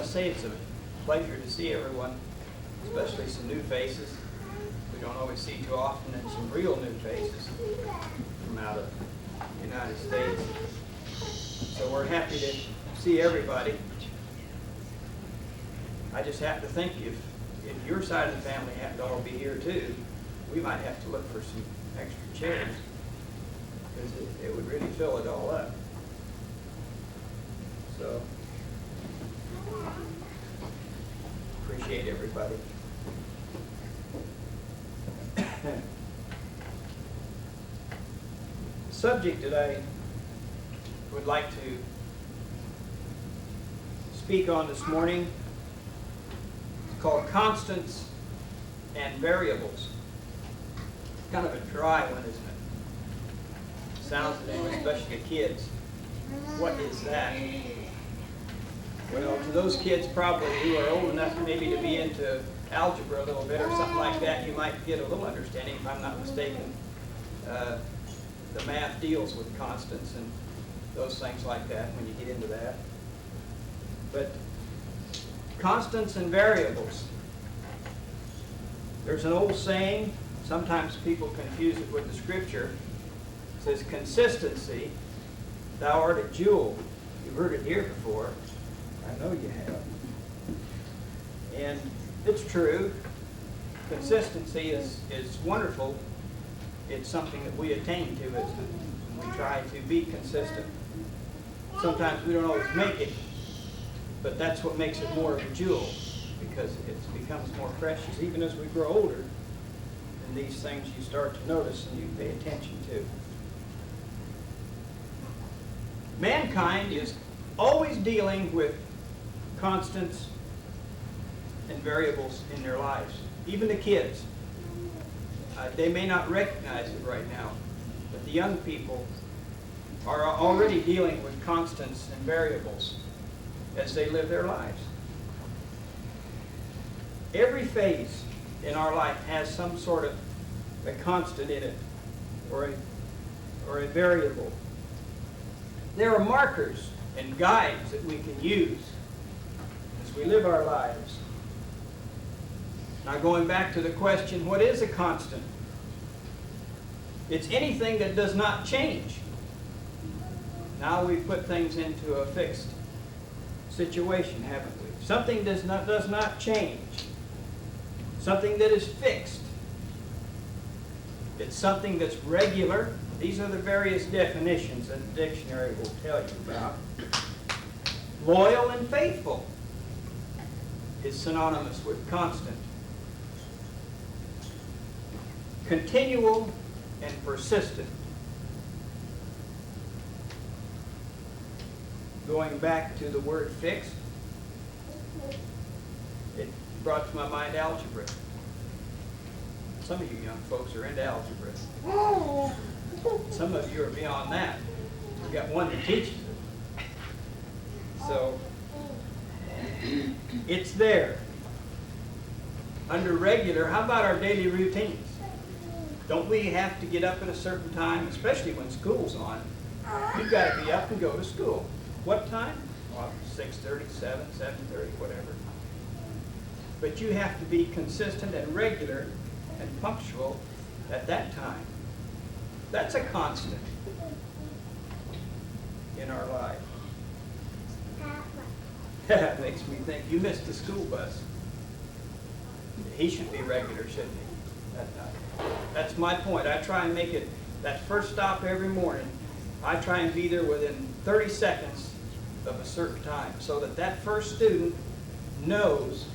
to say it's a pleasure to see everyone, especially some new faces. We don't always see too often, and some real new faces from out of the United States. So we're happy to see everybody. I just have to think if your side of the family happened to all be here too, we might have to look for some extra chairs, because it would really fill it all up. So, appreciate everybody. The subject that I would like to speak on this morning is called constants and variables. It's kind of a dry one, isn't it? Sounds it anyway, especially to kids. What is that? Well, to those kids probably who are old enough maybe to be into algebra a little bit or something like that, you might get a little understanding, if I'm not mistaken. The math deals with constants and those things like that when you get into that. But constants and variables. There's an old saying, sometimes people confuse it with the scripture. It says, consistency, thou art a jewel. You've heard it here before. I know you have. And it's true. Consistency is wonderful. It's something that we attain to as we try to be consistent. Sometimes we don't always make it, but that's what makes it more of a jewel, because it becomes more precious. Even as we grow older, and these things you start to notice and you pay attention to. Mankind is always dealing with constants and variables in their lives. Even the kids. They may not recognize it right now, but the young people are already dealing with constants and variables as they live their lives. Every phase in our life has some sort of a constant in it, or a variable. There are markers and guides that we can use as we live our lives. Now, going back to the question, what is a constant? It's anything that does not change. Now we've put things into a fixed situation, haven't we? Something does not change. Something that is fixed. It's something that's regular. These are the various definitions that the dictionary will tell you about. Loyal and faithful is synonymous with constant. Continual and persistent. Going back to the word fixed, it brought to my mind algebra. Some of you young folks are into algebra. Some of you are beyond that. We've got one that teaches it. So, it's there. Under regular, how about our daily routines? Don't we have to get up at a certain time, especially when school's on? You've got to be up and go to school. What time? Well, 6:30, 7, 7:30, whatever. But you have to be consistent and regular and punctual at that time. That's a constant in our life. That makes me think, you missed the school bus. He should be regular, shouldn't he? That's my point. I try and make it that first stop every morning. I try and be there within 30 seconds of a certain time, so that first student knows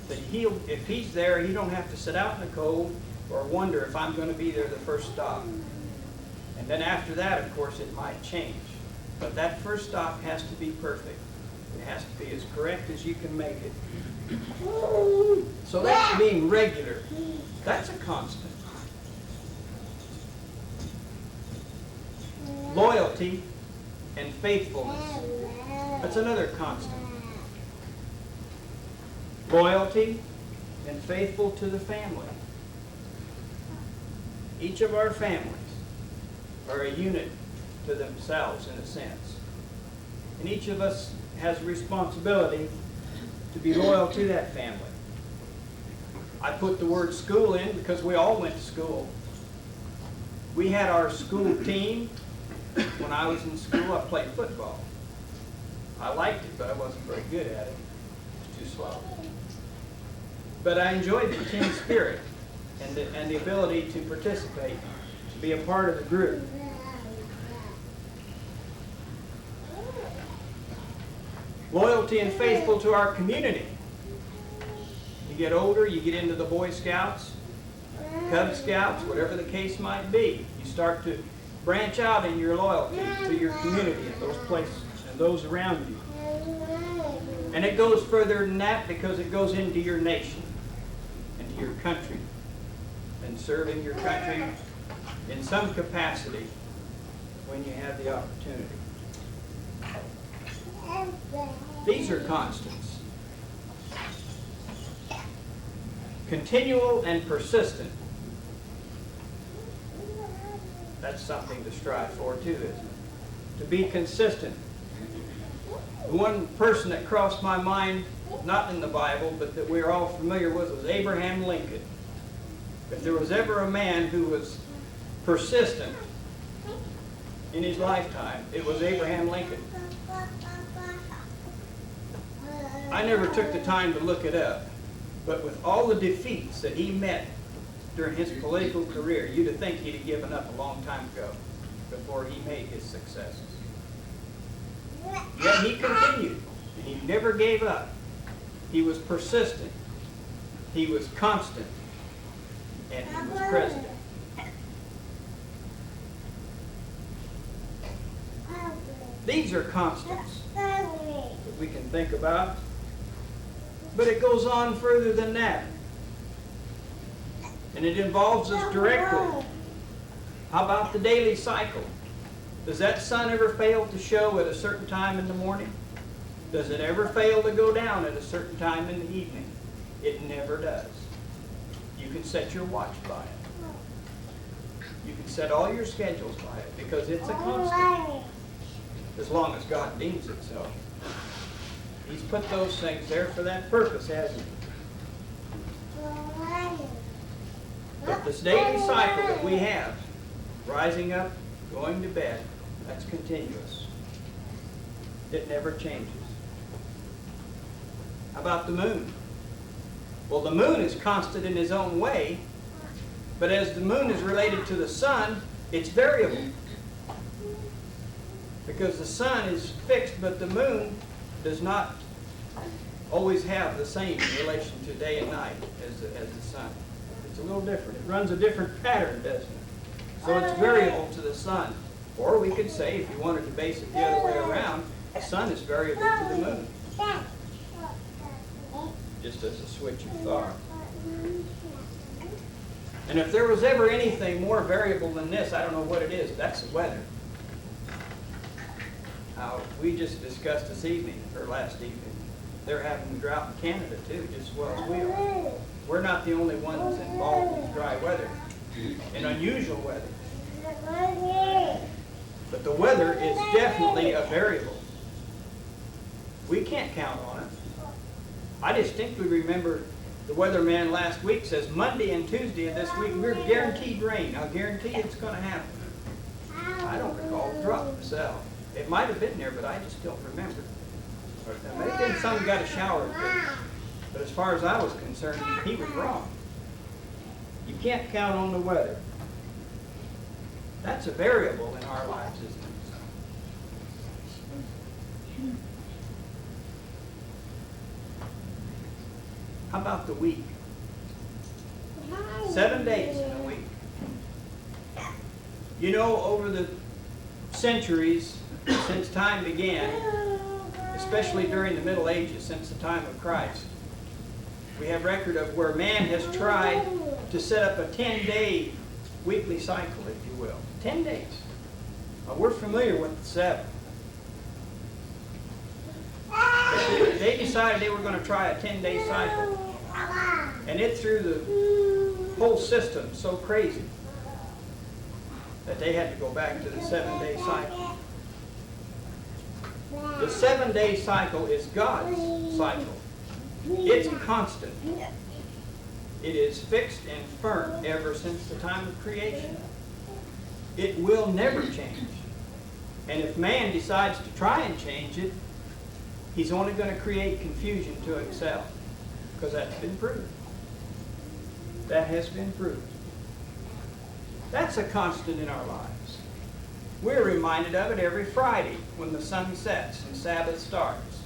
that if he's there, he don't have to sit out in the cold or wonder if I'm going to be there the first stop. And then after that, of course, it might change. But that first stop has to be perfect. It has to be as correct as you can make it. So that's being regular. That's a constant. Loyalty and faithfulness. That's another constant. Loyalty and faithful to the family. Each of our families are a unit to themselves in a sense. And each of us has a responsibility to be loyal to that family. I put the word school in because we all went to school. We had our school team. When I was in school, I played football. I liked it, but I wasn't very good at it. It was too slow. But I enjoyed the team spirit and the ability to participate, to be a part of the group. Loyalty and faithful to our community. You get older, you get into the Boy Scouts, Cub Scouts, whatever the case might be. You start to branch out in your loyalty to your community and those places and those around you. And it goes further than that because it goes into your nation, into your country, and serving your country in some capacity when you have the opportunity. These are constants. Continual and persistent. That's something to strive for too, isn't it? To be consistent. The one person that crossed my mind, not in the Bible, but that we're all familiar with, was Abraham Lincoln. If there was ever a man who was persistent in his lifetime, it was Abraham Lincoln. I never took the time to look it up, but with all the defeats that he met during his political career, you'd have think he'd have given up a long time ago before he made his successes. Yet he continued, and he never gave up. He was persistent, he was constant, and he was president. These are constants that we can think about. But it goes on further than that. And it involves us directly. How about the daily cycle? Does that sun ever fail to show at a certain time in the morning? Does it ever fail to go down at a certain time in the evening? It never does. You can set your watch by it. You can set all your schedules by it because it's a constant. As long as God deems it so. He's put those things there for that purpose, hasn't he? But this daily cycle that we have, rising up, going to bed, that's continuous. It never changes. How about the moon? Well, the moon is constant in his own way, but as the moon is related to the sun, it's variable. Because the sun is fixed, but the moon does not always have the same in relation to day and night as the sun. It's a little different. It runs a different pattern, doesn't it? So it's variable to the sun. Or we could say, if you wanted to base it the other way around, the sun is variable to the moon. Just as a switch of thought. And if there was ever anything more variable than this, I don't know what it is. That's the weather. We just discussed this evening, or last evening, they're having a drought in Canada too, just as well as we are. We're not the only ones involved in dry weather and unusual weather. But the weather is definitely a variable. We can't count on it. I distinctly remember the weatherman last week says Monday and Tuesday of this week we're guaranteed rain. I'll guarantee it's going to happen. I don't recall the drought myself. It might have been there, but I just don't remember. Or maybe some got a shower, but as far as I was concerned, he was wrong. You can't count on the weather. That's a variable in our lives, isn't it? How about the week? 7 days in a week. You know, over the centuries, since time began, especially during the Middle Ages, since the time of Christ, we have record of where man has tried to set up a 10-day weekly cycle, if you will. 10 days. We're familiar with the 7. They decided they were going to try a 10-day cycle, and it threw the whole system so crazy that they had to go back to the 7-day cycle. The 7-day cycle is God's cycle. It's constant. It is fixed and firm ever since the time of creation. It will never change. And if man decides to try and change it, he's only going to create confusion to himself, because that's been proved. That has been proved. That's a constant in our lives. We're reminded of it every Friday when the sun sets and Sabbath starts.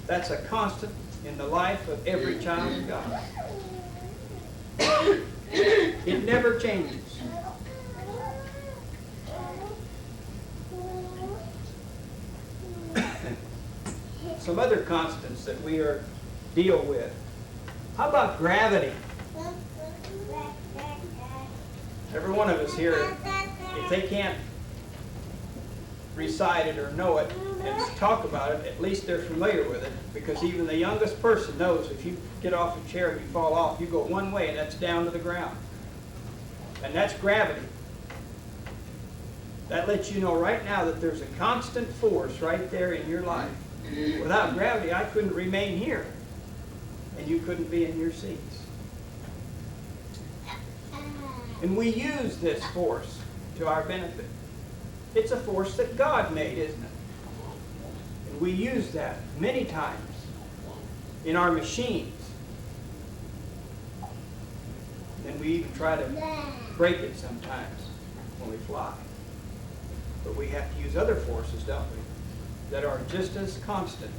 That's a constant in the life of every child of God. It never changes. Some other constants that we deal with. How about gravity? Every one of us here, if they can't recite it or know it and talk about it, at least they're familiar with it, because even the youngest person knows if you get off a chair and you fall off, you go one way and that's down to the ground. And that's gravity. That lets you know right now that there's a constant force right there in your life. Without gravity, I couldn't remain here, and you couldn't be in your seats. And we use this force to our benefit. It's a force that God made, isn't it? And we use that many times in our machines. And we even try to break it sometimes when we fly. But we have to use other forces, don't we, that are just as constant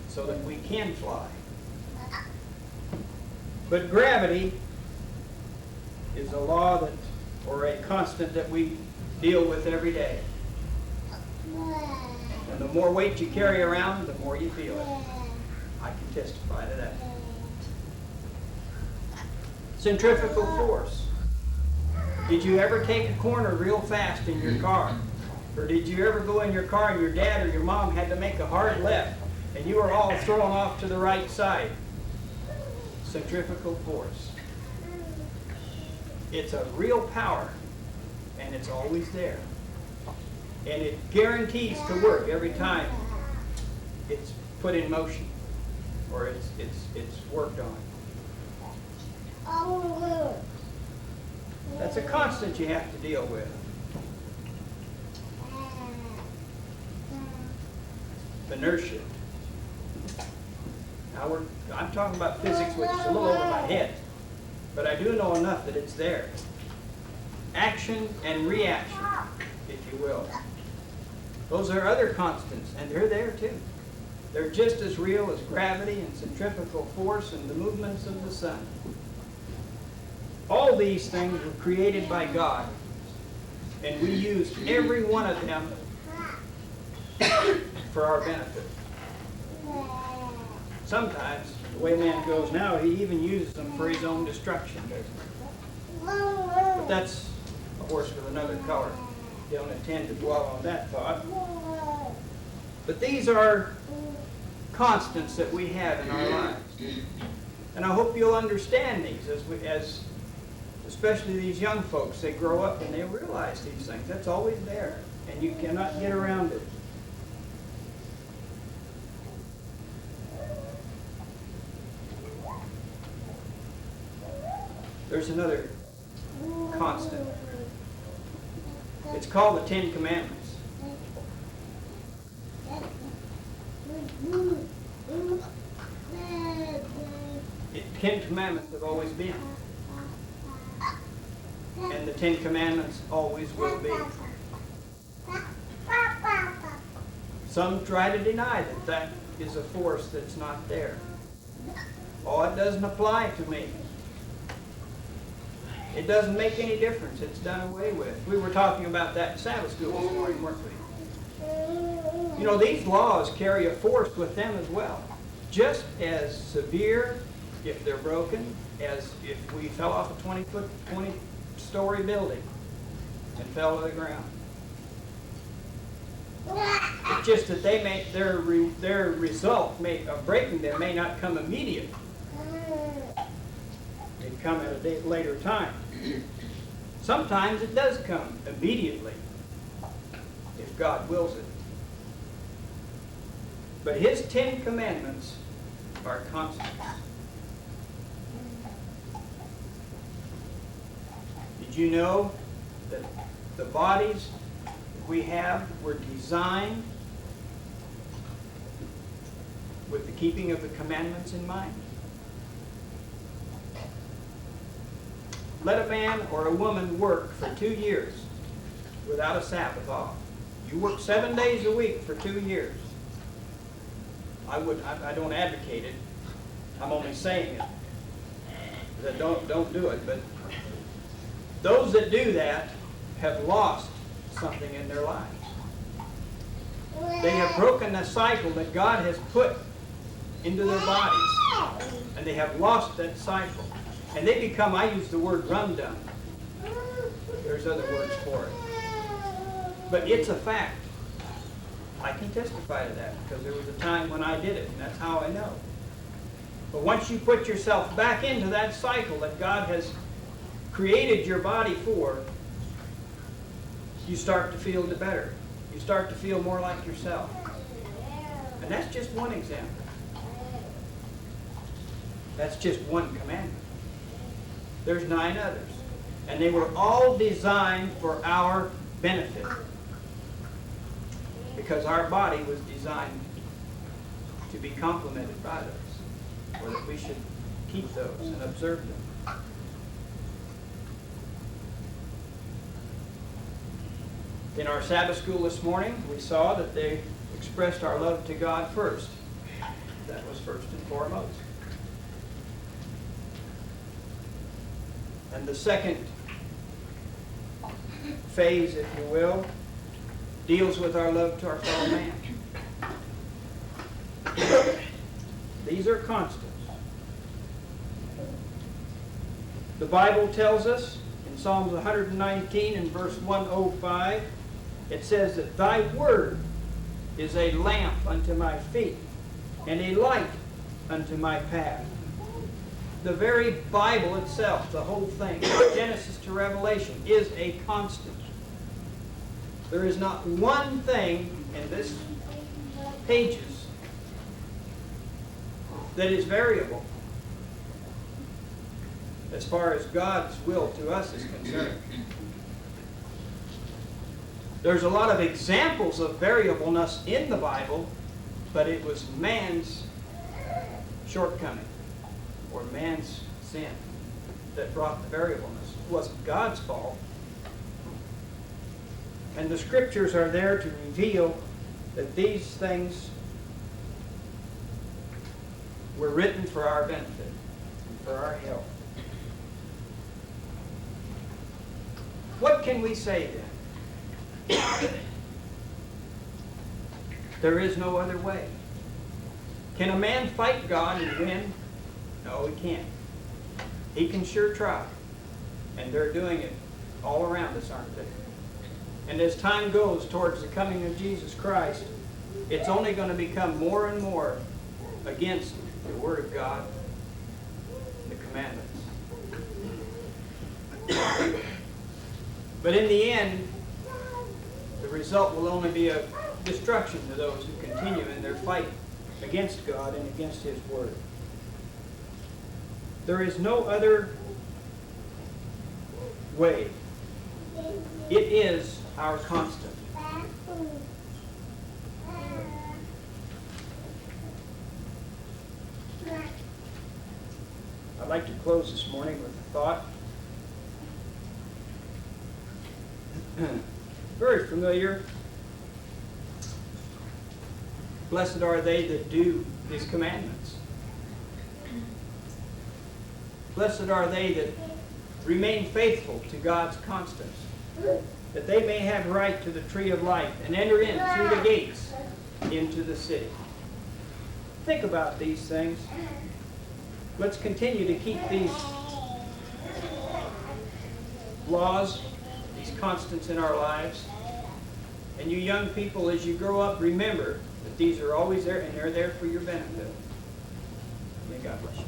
so that we can fly. But gravity is a law that, or a constant that we deal with every day. And the more weight you carry around, the more you feel it. I can testify to that. Centrifugal force. Did you ever take a corner real fast in your car? Or did you ever go in your car and your dad or your mom had to make a hard left and you were all thrown off to the right side? Centrifugal force. It's a real power, and it's always there. And it guarantees to work every time it's put in motion or it's worked on. That's a constant you have to deal with. Inertia. Now I'm talking about physics, which is a little over my head, but I do know enough that it's there. Action and reaction, if you will. Those are other constants, and they're there too. They're just as real as gravity and centrifugal force and the movements of the sun. All these things were created by God, and we used every one of them for our benefit. Sometimes, the way man goes now, he even uses them for his own destruction, doesn't he? But that's a horse with another color. Don't intend to dwell on that thought. But these are constants that we have in our lives. And I hope you'll understand these as especially these young folks, they grow up and they realize these things. That's always there, and you cannot get around it. There's another constant. It's called the Ten Commandments. The Ten Commandments have always been. And the Ten Commandments always will be. Some try to deny that that is a force that's not there. Oh, it doesn't apply to me. It doesn't make any difference. It's done away with. We were talking about that in Sabbath school this morning, weren't we? You know, these laws carry a force with them as well. Just as severe, if they're broken, as if we fell off a 20-story building and fell to the ground. It's just that they may, their result of breaking them may not come immediately. They come at a later time. Sometimes it does come immediately, if God wills it. But His 10 commandments are constant. Did you know that the bodies we have were designed with the keeping of the commandments in mind? Let a man or a woman work for 2 years without a Sabbath off. You work 7 days a week for 2 years. I don't advocate it. I'm only saying it. That don't do it. But those that do that have lost something in their lives. They have broken the cycle that God has put into their bodies, and they have lost that cycle. And they become, I use the word run-done. There's other words for it. But it's a fact. I can testify to that because there was a time when I did it, and that's how I know. But once you put yourself back into that cycle that God has created your body for, you start to feel better. You start to feel more like yourself. And that's just one example. That's just one commandment. There's 9 others. And they were all designed for our benefit. Because our body was designed to be complemented by those. Or that we should keep those and observe them. In our Sabbath school this morning, we saw that they expressed our love to God first. That was first and foremost. And the second phase, if you will, deals with our love to our fellow man. These are constants. The Bible tells us in Psalms 119 and verse 105, it says that Thy word is a lamp unto my feet and a light unto my path. The very Bible itself, the whole thing, from Genesis to Revelation, is a constant. There is not one thing in this pages that is variable as far as God's will to us is concerned. There's a lot of examples of variableness in the Bible, but it was man's shortcoming or man's sin that brought the variableness. It wasn't God's fault. And the Scriptures are there to reveal that these things were written for our benefit and for our help. What can we say then? There is no other way. Can a man fight God and win? No, he can't. He can sure try. And they're doing it all around us, aren't they? And as time goes towards the coming of Jesus Christ, it's only going to become more and more against the Word of God and the commandments. But in the end, the result will only be a destruction to those who continue in their fight against God and against His Word. There is no other way. It is our constant. I'd like to close this morning with a thought. Very familiar. Blessed are they that do His commandments. Blessed are they that remain faithful to God's constants, that they may have right to the tree of life and enter in through the gates into the city. Think about these things. Let's continue to keep these laws, these constants in our lives. And you young people, as you grow up, remember that these are always there and they're there for your benefit. May God bless you.